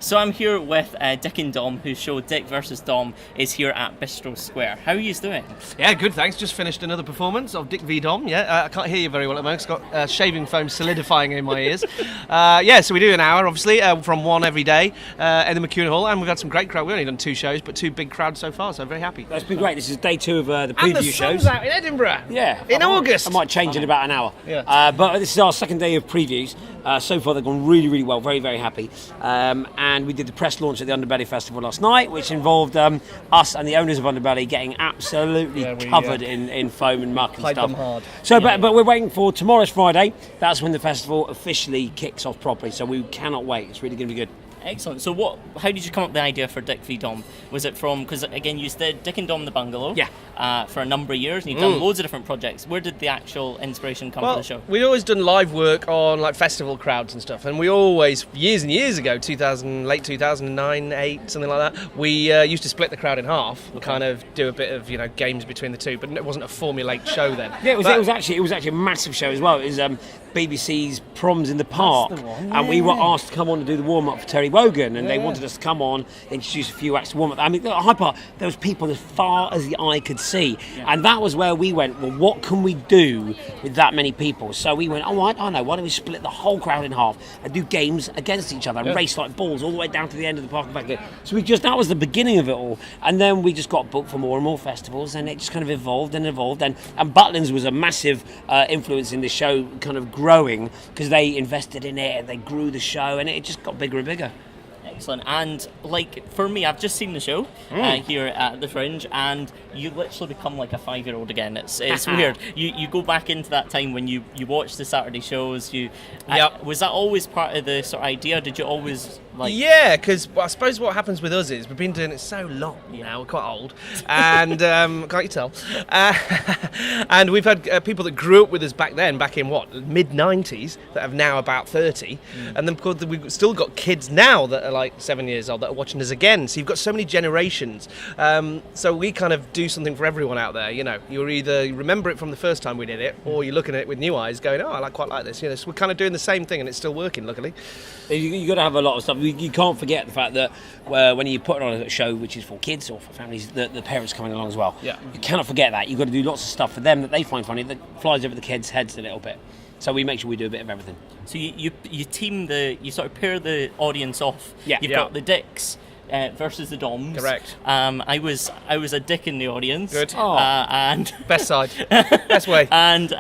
So I'm here with Dick and Dom, whose show Dick vs. Dom is here at Bistro Square. How are you doing? Yeah, good, thanks. Just finished another performance of Dick v Dom. Yeah, I can't hear you very well at the moment. It's got shaving foam solidifying in my ears. So we do an hour, obviously, from 1 every day in the McEwen Hall, and we've had some great crowd. We've only done 2 shows, but 2 big crowds so far, so I'm very happy. That's been great. This is day 2 of the preview and the shows. sun's out in Edinburgh. Yeah. In August. I might change in about an hour. Yeah. But this is our second day of previews. So far they've gone really, really well. Very, very happy. And we did the press launch at the Underbelly Festival last night, which involved us and the owners of Underbelly getting absolutely covered in foam and muck and played stuff. them hard. So, but we're waiting for tomorrow's Friday. That's when the festival officially kicks off properly. So we cannot wait. It's really going to be good. Excellent. So how did you come up with the idea for Dick v Dom? Was it from, because again you did Dick and Dom the Bungalow for a number of years, and you've done loads of different projects. Where did the actual inspiration come for the show? We'd always done live work on like festival crowds and stuff, and we always, years and years ago, late 2009, 8, something like that, we used to split the crowd in half and kind of do a bit of games between the two, but it wasn't a formulaic show then. Yeah, it was actually a massive show as well. It was BBC's Proms in the Park, and we were asked to come on and do the warm-up for Terry Wogan, and they wanted us to come on, introduce a few acts to warm up. I mean, at Hyde Park, there was people as far as the eye could see, and that was where we went, well, what can we do with that many people? So we went, I know, why don't we split the whole crowd in half and do games against each other and race like balls all the way down to the end of the park and back again. So that was the beginning of it all, and then we just got booked for more and more festivals, and it just kind of evolved, and Butlins was a massive influence in the show kind of growing, because they invested in it and they grew the show, and it just got bigger and bigger. Excellent. And like for me, I've just seen the show here at the Fringe, and you literally become like a 5-year-old again. It's weird. You go back into that time when you watch the Saturday shows. Was that always part of the sort of idea? Did you always like? Yeah, because I suppose what happens with us is we've been doing it so long now. We're quite old, and can't you tell? And we've had people that grew up with us back in mid-90s, that have now about 30, and then because we've still got kids now that are like 7 years old that are watching us again. So you've got so many generations. So we kind of do something for everyone out there. You either remember it from the first time we did it, or you're looking at it with new eyes, going, "Oh, I quite like this." So we're kind of doing the same thing, and it's still working, luckily. You got to have a lot of stuff. You can't forget the fact that when you put on a show which is for kids or for families, the parents coming along as well. Yeah. You cannot forget that. You've got to do lots of stuff for them that they find funny that flies over the kids' heads a little bit. So we make sure we do a bit of everything. So you you sort of pair the audience off. Yeah. You've got the Dicks versus the Doms. Correct. I was a Dick in the audience. Good. And best side, best way. And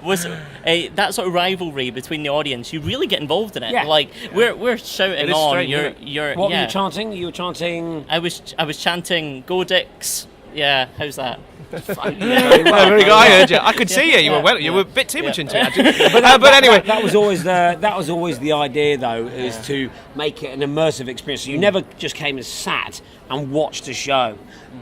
was that sort of rivalry between the audience? You really get involved in it. Yeah. Like we're shouting on. Strange, you're. What were you chanting? You were chanting. I was chanting, "Go Dicks." Yeah. How's that? Very good. I heard you. I could see you. You were a bit too much into it, actually. But anyway, that was always the idea, though, is to make it an immersive experience. So you never just came and sat and watched a show.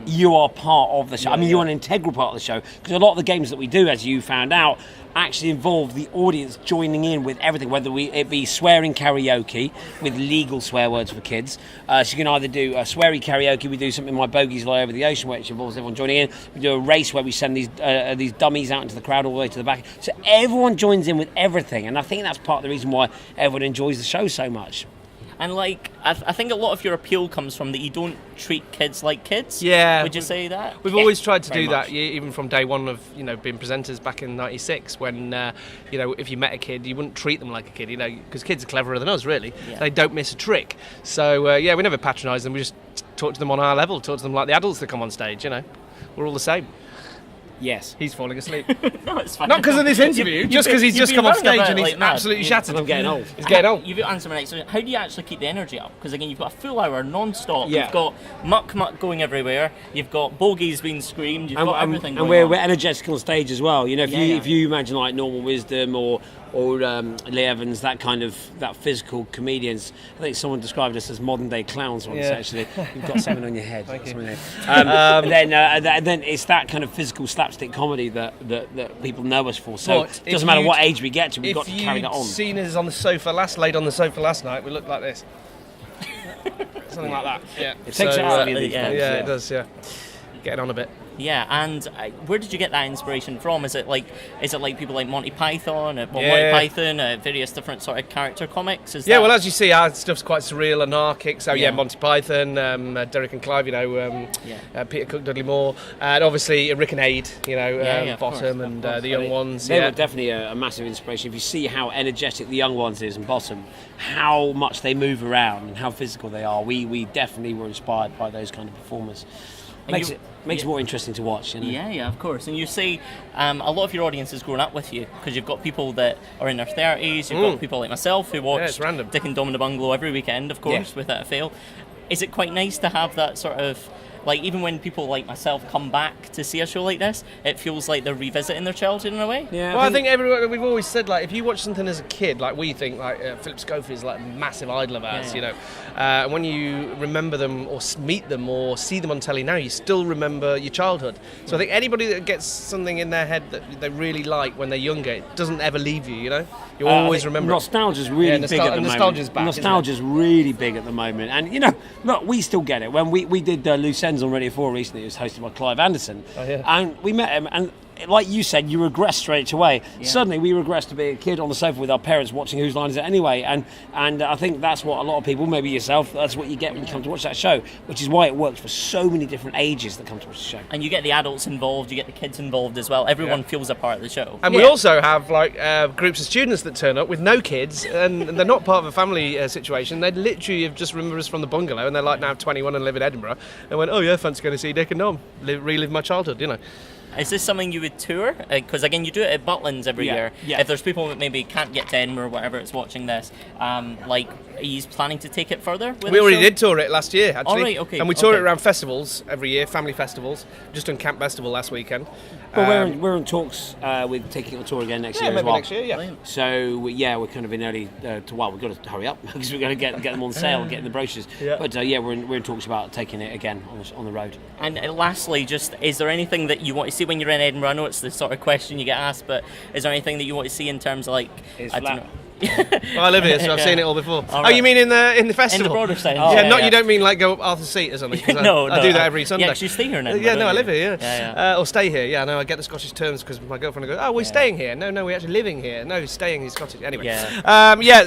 You are part of the show. I mean, you're an integral part of the show, because a lot of the games that we do, as you found out, actually involve the audience joining in with everything, whether it be swearing karaoke with legal swear words for kids. So you can either do a sweary karaoke, we do something My Bogies Lie Over the Ocean, which involves everyone joining in. We do a race where we send these dummies out into the crowd all the way to the back. So everyone joins in with everything, and I think that's part of the reason why everyone enjoys the show so much. And like, I think a lot of your appeal comes from that you don't treat kids like kids. Yeah. Would you say that? We've always tried to do that, even from day one of being presenters back in '96. When if you met a kid, you wouldn't treat them like a kid, because kids are cleverer than us, really. Yeah. They don't miss a trick. So we never patronise them. We just talk to them on our level, talk to them like the adults that come on stage. We're all the same. Yes. He's falling asleep. No, it's fine. Not because of this interview, just because he's just come off stage and he's absolutely shattered. I'm getting old. He's getting old. You've answered my next question. How do you actually keep the energy up? Because again, you've got a full hour non-stop. Yeah. You've got muck going everywhere. You've got bogies being screamed. You've got everything going on. And we're energetic on stage as well. If you imagine like Normal Wisdom or Lee Evans, that physical comedians. I think someone described us as modern day clowns once. Actually, you've got something on your head. Thank you. And then it's that kind of physical slapstick comedy that people know us for. So it doesn't matter what age we get to, we've got to carry that on. If you'd seen us on the sofa laid on the sofa last night, we looked like this. Something like that. Yeah. It takes it out of you. Yeah, it does. Yeah. Getting on a bit. Yeah, and where did you get that inspiration from? Is it like people like Monty Python, various different sort of character comics? Well, as you see, our stuff's quite surreal, anarchic. So Monty Python, Derek and Clive, Peter Cook, Dudley Moore, and obviously Rick and Aid, Bottom and the Young Ones. They were definitely a massive inspiration. If you see how energetic the Young Ones is and Bottom, how much they move around and how physical they are, we definitely were inspired by those kind of performers. Makes it more interesting to watch. Yeah, of course. And you say a lot of your audience has grown up with you, because you've got people that are in their 30s, you've got people like myself who watch Dick and Dom in the Bungalow every weekend, of course, without fail. Is it quite nice to have that sort of, like, even when people like myself come back to see a show like this, it feels like they're revisiting their childhood in a way? Yeah. Well, I think everyone, we've always said, like, if you watch something as a kid, like we think, like, Philip Schofield is like a massive idol of ours, and when you remember them or meet them or see them on telly now, you still remember your childhood. So I think anybody that gets something in their head that they really like when they're younger, it doesn't ever leave you, You always remember it. Nostalgia's really big at the moment. Nostalgia's back. Nostalgia's really big at the moment. And, look, we still get it. When we did Loose Ends on Radio 4 recently, it was hosted by Clive Anderson. Oh, yeah. And we met him, and like you said, you regress straight away. Yeah. Suddenly we regress to be a kid on the sofa with our parents watching Whose Line Is It Anyway? And I think that's what a lot of people, maybe yourself, that's what you get when you come to watch that show, which is why it works for so many different ages that come to watch the show. And you get the adults involved, you get the kids involved as well. Everyone feels a part of the show. And we also have groups of students that turn up with no kids, and they're not part of a family situation. They literally have just remembered us from the bungalow, and they're like now 21 and live in Edinburgh, and went, oh yeah, fancy going to see Dick and Dom, relive my childhood, Is this something you would tour? Because again, you do it at Butlins every year. Yeah. If there's people that maybe can't get to Edinburgh or whatever it's watching this, are you planning to take it further? We already did tour it last year, actually. All right, okay. And we tour it around festivals every year, family festivals. Just done Camp Festival last weekend. But we're in talks with taking a tour again next year as well. Next year, yeah. So we're kind of in early. We've got to hurry up because we're going to get them on sale and get in the brochures. Yeah. But we're in talks about taking it again on the road. And lastly, just is there anything that you want to see when you're in Edinburgh? I know it's the sort of question you get asked, but is there anything that you want to see in terms of I don't know. Well, I live here, so I've seen it all before. All right. Oh, you mean in the festival? In the broader sense. You don't mean like go up Arthur's Seat or something? No, I do that every Sunday. You actually stay here now? I live here, or stay here, I get the Scottish terms because my girlfriend will go, we're staying here. No, we're actually living here. No, staying is Scottish. Anyway.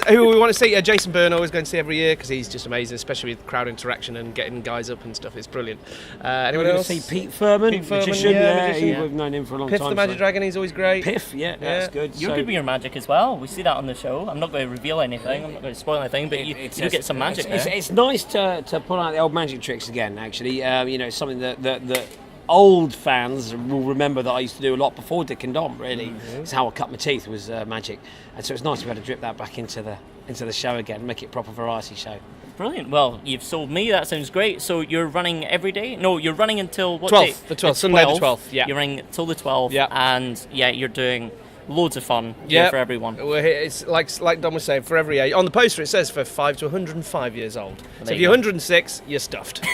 Who we want to see? Jason Byrne, always going to see every year because he's just amazing, especially with crowd interaction and getting guys up and stuff. It's brilliant. Anyone else? See Pete Furman, magician. We've known him for a long time. Piff the Magic Dragon, he's always great. Piff, that's good. You're good with your magic as well. We see that on the show. I'm not going to reveal anything, I'm not going to spoil anything, but you do get some magic there. It's nice to pull out the old magic tricks again, actually. It's something that old fans will remember that I used to do a lot before Dick and Dom, really. Mm-hmm. It's how I cut my teeth, was magic. And so it's nice to be able to drip that back into the show again, make it a proper variety show. Brilliant. Well, you've sold me. That sounds great. So you're running every day? No, you're running until what 12th, date? The 12th, Sunday the 12th, You're running till the 12th, and you're doing loads of fun for everyone. It's like Dom was saying, for every age. On the poster it says for 5 to 105 years old. So if you're 106, you're stuffed.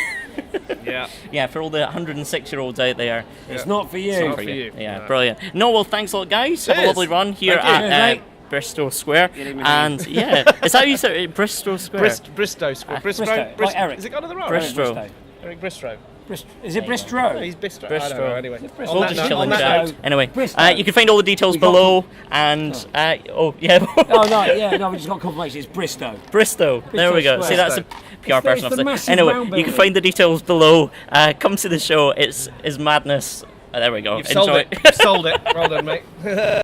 Yeah, for all the 106-year-olds out there. It's not for you. It's not for you. Yeah, no. Brilliant. No, well, thanks a lot, guys. Have a lovely run here at Bristol Square. And is that how you say it? Bristol Square? Bristow Square. Bristow. Like Eric. Is it got on the right? Bristow. Eric Bristow. Is it Bristol? He's Bristol. I don't know, anyway. We'll just chill and chat. Anyway, you can find all the details below. And we just got confirmation. It's Bristow. Bristow. There we go. See, that's a PR person. Anyway, you can find the details below. Come to the show. It's madness. There we go. You've sold it. Well done, mate.